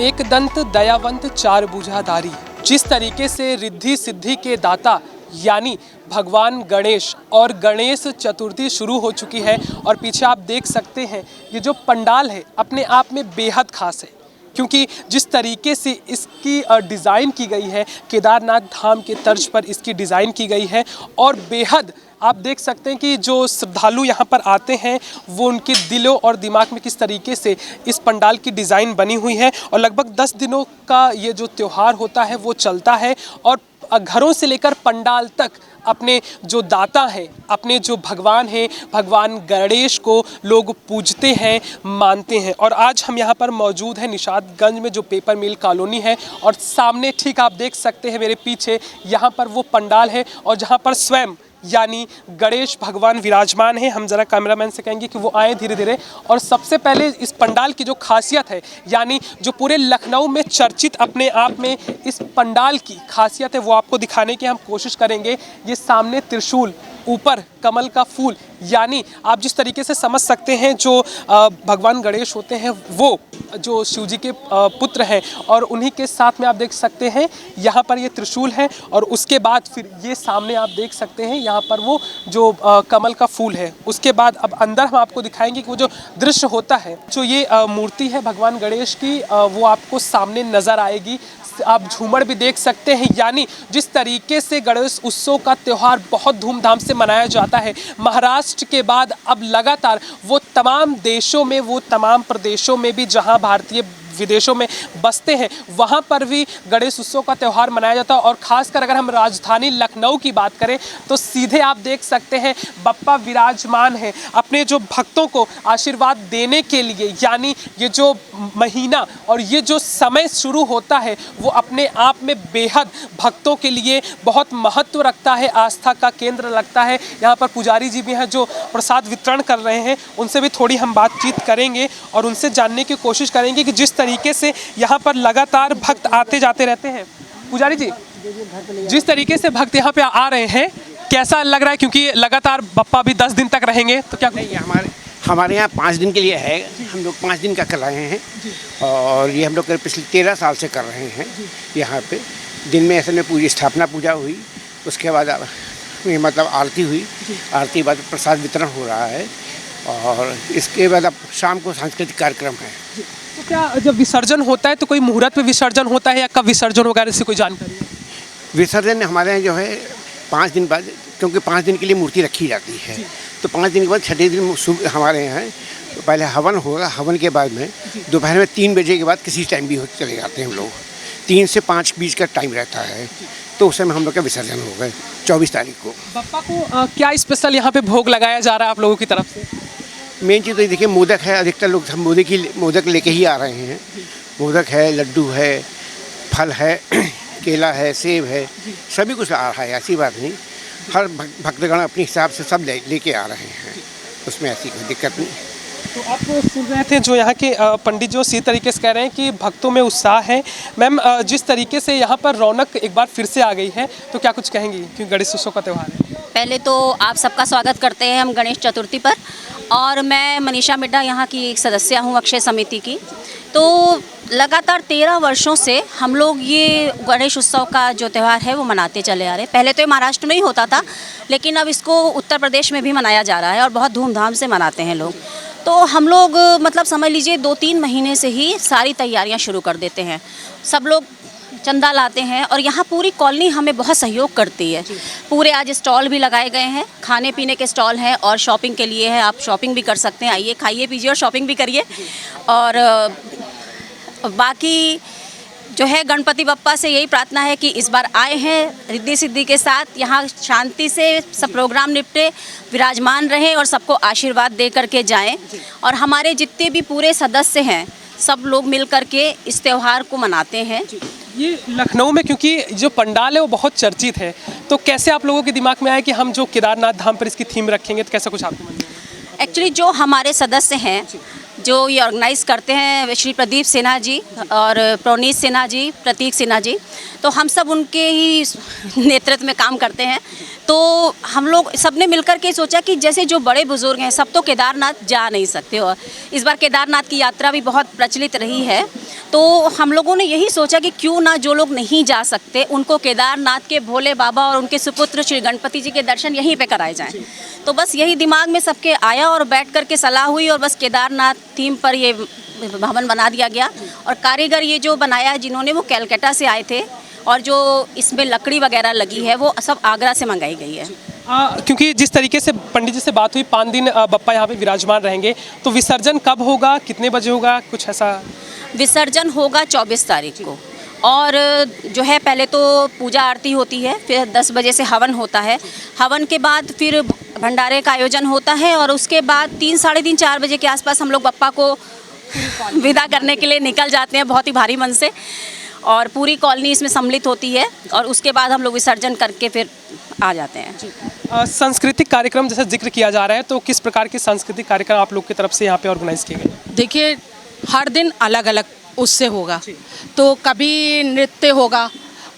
एक दंत दयावंत चार भुजाधारी। जिस तरीके से रिद्धि सिद्धि के दाता यानी भगवान गणेश और गणेश चतुर्थी शुरू हो चुकी है और पीछे आप देख सकते हैं ये जो पंडाल है अपने आप में बेहद खास है, क्योंकि जिस तरीके से इसकी डिज़ाइन की गई है केदारनाथ धाम के तर्ज पर इसकी डिज़ाइन की गई है और बेहद आप देख सकते हैं कि जो श्रद्धालु यहाँ पर आते हैं वो उनके दिलों और दिमाग में किस तरीके से इस पंडाल की डिज़ाइन बनी हुई है। और लगभग 10 दिनों का ये जो त्यौहार होता है वो चलता है और घरों से लेकर पंडाल तक अपने जो दाता हैं, अपने जो भगवान हैं, भगवान गणेश को लोग पूजते हैं, मानते हैं। और आज हम यहाँ पर मौजूद हैं निशादगंज में जो पेपर मिल कॉलोनी है और सामने ठीक आप देख सकते हैं मेरे पीछे यहाँ पर वो पंडाल है और जहाँ पर स्वयं यानी गणेश भगवान विराजमान है। हम ज़रा कैमरामैन से कहेंगे कि वो आए धीरे धीरे। और सबसे पहले इस पंडाल की जो खासियत है यानी जो पूरे लखनऊ में चर्चित अपने आप में इस पंडाल की खासियत है वो आपको दिखाने की हम कोशिश करेंगे। ये सामने त्रिशूल, ऊपर कमल का फूल, यानी आप जिस तरीके से समझ सकते हैं जो भगवान गणेश होते हैं वो जो शिव जी के पुत्र हैं और उन्हीं के साथ में आप देख सकते हैं यहाँ पर ये त्रिशूल है और उसके बाद फिर ये सामने आप देख सकते हैं यहाँ पर वो जो कमल का फूल है। उसके बाद अब अंदर हम आपको दिखाएंगे कि वो जो दृश्य होता है, जो ये मूर्ति है भगवान गणेश की वो आपको सामने नज़र आएगी। आप झूमर भी देख सकते हैं, यानी जिस तरीके से गणेश उत्सव का त्यौहार बहुत धूमधाम से मनाया जाता है। महाराष्ट्र के बाद अब लगातार वो तमाम देशों में, वो तमाम प्रदेशों में भी जहां भारतीय विदेशों में बसते हैं वहां पर भी गणेश उत्सव का त्यौहार मनाया जाता है। और खासकर अगर हम राजधानी लखनऊ की बात करें तो सीधे आप देख सकते हैं बप्पा विराजमान है अपने जो भक्तों को आशीर्वाद देने के लिए। यानी ये जो महीना और ये जो समय शुरू होता है वो अपने आप में बेहद भक्तों के लिए बहुत महत्व रखता है, आस्था का केंद्र लगता है। यहाँ पर पुजारी जी भी हैं जो प्रसाद वितरण कर रहे हैं, उनसे भी थोड़ी हम बातचीत करेंगे और उनसे जानने की कोशिश करेंगे कि जिस तरीके से यहाँ पर लगातार भक्त आते जाते रहते हैं। पुजारी जी, जिस तरीके से भक्त यहाँ पे आ रहे हैं कैसा लग रहा है, क्योंकि लगातार बप्पा भी 10 दिन तक रहेंगे तो क्या? नहीं, हमारे यहाँ 5 दिन के लिए है। हम लोग 5 दिन का कर रहे हैं और ये हम लोग पिछले 13 साल से कर रहे हैं। यहाँ पे दिन में ऐसे में पूरी स्थापना पूजा हुई, उसके बाद मतलब आरती हुई, आरती बाद प्रसाद वितरण हो रहा है और इसके बाद अब शाम को सांस्कृतिक कार्यक्रम है। तो क्या जब विसर्जन होता है तो कोई मुहूर्त पे विसर्जन होता है या कब विसर्जन वगैरह से कोई जानकारी है? विसर्जन हमारे यहाँ जो है 5 दिन बाद, क्योंकि 5 दिन के लिए मूर्ति रखी जाती है तो 5 दिन के बाद 6ठे दिन हमारे यहाँ तो पहले हवन होगा। हवन के बाद में दोपहर में 3 बजे के बाद किसी टाइम भी चले जाते हैं हम लोग। 3 से 5 बीच का टाइम रहता है तो उस समय हम लोग का विसर्जन होगा 24 तारीख को। बप्पा को क्या स्पेशल यहाँ पे भोग लगाया जा रहा है आप लोगों की तरफ से? मेन चीज़ तो देखिए मोदक है, अधिकतर लोग मोदक लेके ही आ रहे हैं। मोदक है, लड्डू है, फल है, केला है, सेब है, सभी कुछ आ रहा है। ऐसी बात नहीं, हर भक्तगण अपने हिसाब से सब लेके आ रहे हैं, उसमें ऐसी कोई दिक्कत नहीं। तो आप सुन रहे थे जो यहाँ के पंडित जो इसी तरीके से कह रहे हैं कि भक्तों में उत्साह है। मैम, जिस तरीके से यहाँ पर रौनक एक बार फिर से आ गई है तो क्या कुछ कहेंगी, क्योंकि गणेश उत्सव का त्यौहार है? पहले तो आप सबका स्वागत करते हैं हम गणेश चतुर्थी पर। और मैं मनीषा मिड्डा यहाँ की एक सदस्य हूँ अक्षय समिति की। तो लगातार 13 वर्षों से हम लोग ये गणेश उत्सव का जो त्यौहार है वो मनाते चले आ रहे हैं। पहले तो ये महाराष्ट्र में ही होता था, लेकिन अब इसको उत्तर प्रदेश में भी मनाया जा रहा है और बहुत धूमधाम से मनाते हैं लोग। तो हम लोग मतलब समझ लीजिए 2-3 महीने से ही सारी तैयारियां शुरू कर देते हैं। सब लोग चंदा लाते हैं और यहाँ पूरी कॉलोनी हमें बहुत सहयोग करती है। पूरे आज स्टॉल भी लगाए गए हैं, खाने पीने के स्टॉल हैं और शॉपिंग के लिए है। आप शॉपिंग भी कर सकते हैं, आइए खाइए पीजिए और शॉपिंग भी करिए। और बाकी जो है गणपति बप्पा से यही प्रार्थना है कि इस बार आए हैं रिद्धि सिद्धि के साथ, यहाँ शांति से सब प्रोग्राम निपटे, विराजमान रहे और सबको आशीर्वाद दे करके जाएं। और हमारे जितने भी पूरे सदस्य हैं सब लोग मिल करके इस त्यौहार को मनाते हैं। ये लखनऊ में क्योंकि जो पंडाल है वो बहुत चर्चित है, तो कैसे आप लोगों के दिमाग में आया कि हम जो केदारनाथ धाम पर इसकी थीम रखेंगे, तो कैसा कुछ आपके मन में? एक्चुअली जो हमारे सदस्य हैं जो ये ऑर्गेनाइज़ करते हैं, श्री प्रदीप सिन्हा जी और प्रोनीत सिन्हा जी, प्रतीक सिन्हा जी, तो हम सब उनके ही नेतृत्व में काम करते हैं। तो हम लोग सबने मिलकर के सोचा कि जैसे जो बड़े बुजुर्ग हैं सब तो केदारनाथ जा नहीं सकते, और इस बार केदारनाथ की यात्रा भी बहुत प्रचलित रही है, तो हम लोगों ने यही सोचा कि क्यों ना जो लोग नहीं जा सकते उनको केदारनाथ के भोले बाबा और उनके सुपुत्र श्री गणपति जी के दर्शन यहीं पे कराए जाएं। तो बस यही दिमाग में सबके आया और बैठ कर के सलाह हुई और बस केदारनाथ थीम पर ये भवन बना दिया गया। और कारीगर ये जो बनाया है जिन्होंने, वो कलकत्ता से आए थे, और जो इसमें लकड़ी वगैरह लगी है वो सब आगरा से मंगाई गई है। क्योंकि जिस तरीके से पंडित जी से बात हुई 5 दिन बप्पा यहाँ पे विराजमान रहेंगे, तो विसर्जन कब होगा, कितने बजे होगा, कुछ ऐसा? विसर्जन होगा 24 तारीख को, और जो है पहले तो पूजा आरती होती है, फिर 10 बजे से हवन होता है, हवन के बाद फिर भंडारे का आयोजन होता है, और उसके बाद 3, साढ़े 3, 4 बजे के आसपास हम लोग बप्पा को विदा करने के लिए निकल जाते हैं बहुत ही भारी मन से, और पूरी कॉलोनी इसमें सम्मिलित होती है, और उसके बाद हम लोग विसर्जन करके फिर आ जाते हैं। सांस्कृतिक कार्यक्रम जैसा जिक्र किया जा रहा है, तो किस प्रकार के सांस्कृतिक कार्यक्रम आप लोग की तरफ से यहाँ पे ऑर्गेनाइज किए गए? देखिए, हर दिन अलग अलग उससे होगा, तो कभी नृत्य होगा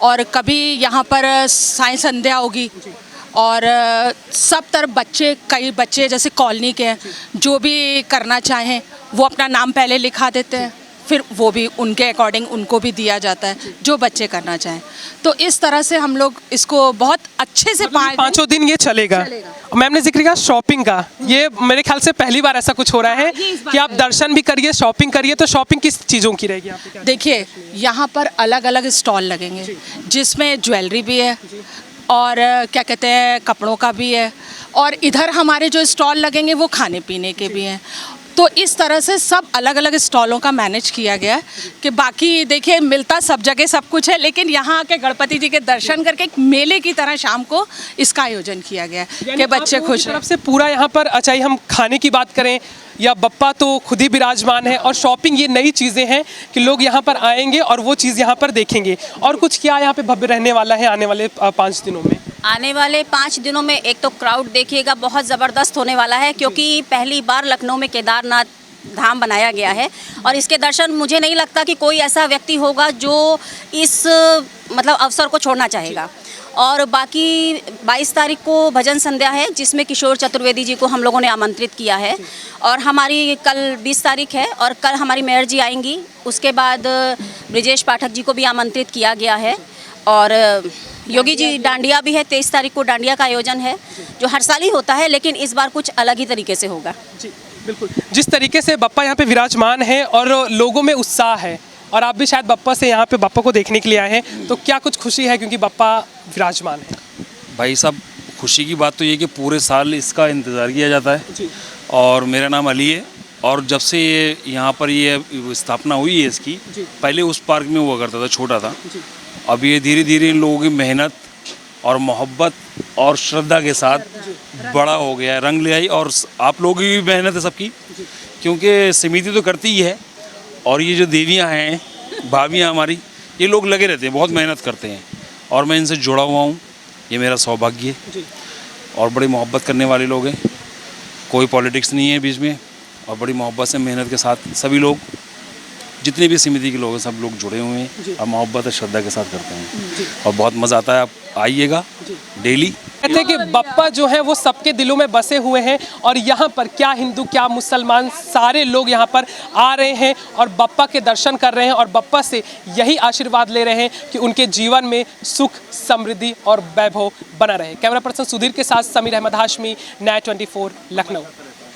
और कभी यहाँ पर साई संध्या होगी, और सब तरफ बच्चे, कई बच्चे जैसे कॉलोनी के हैं जो भी करना चाहें वो अपना नाम पहले लिखा देते हैं, फिर वो भी उनके अकॉर्डिंग उनको भी दिया जाता है जो बच्चे करना चाहें। तो इस तरह से हम लोग इसको बहुत अच्छे से 5 दिन ये चलेगा। मैम ने जिक्र किया शॉपिंग का, ये मेरे ख्याल से पहली बार ऐसा कुछ हो रहा है कि आप दर्शन भी करिए, शॉपिंग करिए, तो शॉपिंग किस चीज़ों की रहेगी? देखिए, यहाँ पर अलग अलग स्टॉल लगेंगे जिसमें ज्वेलरी भी है और क्या कहते हैं कपड़ों का भी है, और इधर हमारे जो स्टॉल लगेंगे वो खाने पीने के भी हैं। तो इस तरह से सब अलग अलग स्टॉलों का मैनेज किया गया है कि बाकी देखिए मिलता सब जगह सब कुछ है, लेकिन यहाँ आके गणपति जी के दर्शन करके एक मेले की तरह शाम को इसका आयोजन किया गया है कि बच्चे खुश तरफ से पूरा यहाँ पर, चाहे हम खाने की बात करें या बप्पा तो खुद ही विराजमान है, और शॉपिंग ये नई चीज़ें हैं कि लोग यहाँ पर आएंगे और वो चीज़ यहाँ पर देखेंगे। और कुछ क्या यहाँ पे भव्य रहने वाला है आने वाले 5 दिनों में? आने वाले 5 दिनों में एक तो क्राउड देखिएगा बहुत ज़बरदस्त होने वाला है, क्योंकि पहली बार लखनऊ में केदारनाथ धाम बनाया गया है, और इसके दर्शन मुझे नहीं लगता कि कोई ऐसा व्यक्ति होगा जो इस मतलब अवसर को छोड़ना चाहेगा। और बाकी 22 तारीख को भजन संध्या है जिसमें किशोर चतुर्वेदी जी को हम लोगों ने आमंत्रित किया है, और हमारी कल 20 तारीख है और कल हमारी मेयर जी आएंगी। उसके बाद ब्रिजेश पाठक जी को भी आमंत्रित किया गया है, और योगी जी डांडिया भी है, 23 तारीख को डांडिया का आयोजन है जो हर साल ही होता है, लेकिन इस बार कुछ अलग ही तरीके से होगा। जी बिल्कुल, जिस तरीके से बप्पा यहाँ पे विराजमान है और लोगों में उत्साह है, और आप भी शायद बप्पा से यहाँ पे बप्पा को देखने के लिए आए हैं, तो क्या कुछ खुशी है क्योंकि बप्पा विराजमान है? भाई साहब, खुशी की बात तो ये कि पूरे साल इसका इंतज़ार किया जाता है जी। और मेरा नाम अली है, और जब से ये यहाँ पर ये स्थापना हुई है इसकी, पहले उस पार्क में हुआ करता था, छोटा था, अब ये धीरे धीरे इन लोगों की मेहनत और मोहब्बत और श्रद्धा के साथ बड़ा हो गया है, रंग ले आई। और आप लोगों की भी मेहनत है सबकी, क्योंकि समिति तो करती ही है, और ये जो देवियाँ हैं, भाभियाँ हमारी, ये लोग लगे रहते हैं, बहुत मेहनत करते हैं, और मैं इनसे जुड़ा हुआ हूँ, ये मेरा सौभाग्य है। और बड़ी मोहब्बत करने वाले लोग हैं, कोई पॉलिटिक्स नहीं है बीच में, और बड़ी मोहब्बत से मेहनत के साथ सभी लोग, जितने भी समिति के लोग हैं, सब लोग जुड़े हुए हैं और मोहब्बत और श्रद्धा के साथ करते हैं, और बहुत मज़ा आता है। आप आइएगा डेली। कहते हैं कि बप्पा जो है वो सबके दिलों में बसे हुए हैं, और यहाँ पर क्या हिंदू क्या मुसलमान सारे लोग यहाँ पर आ रहे हैं और बप्पा के दर्शन कर रहे हैं, और बप्पा से यही आशीर्वाद ले रहे हैं कि उनके जीवन में सुख, समृद्धि और वैभव बना रहे। कैमरा पर्सन सुधीर के साथ समीर अहमद हाशमी, न्याय 24 लखनऊ।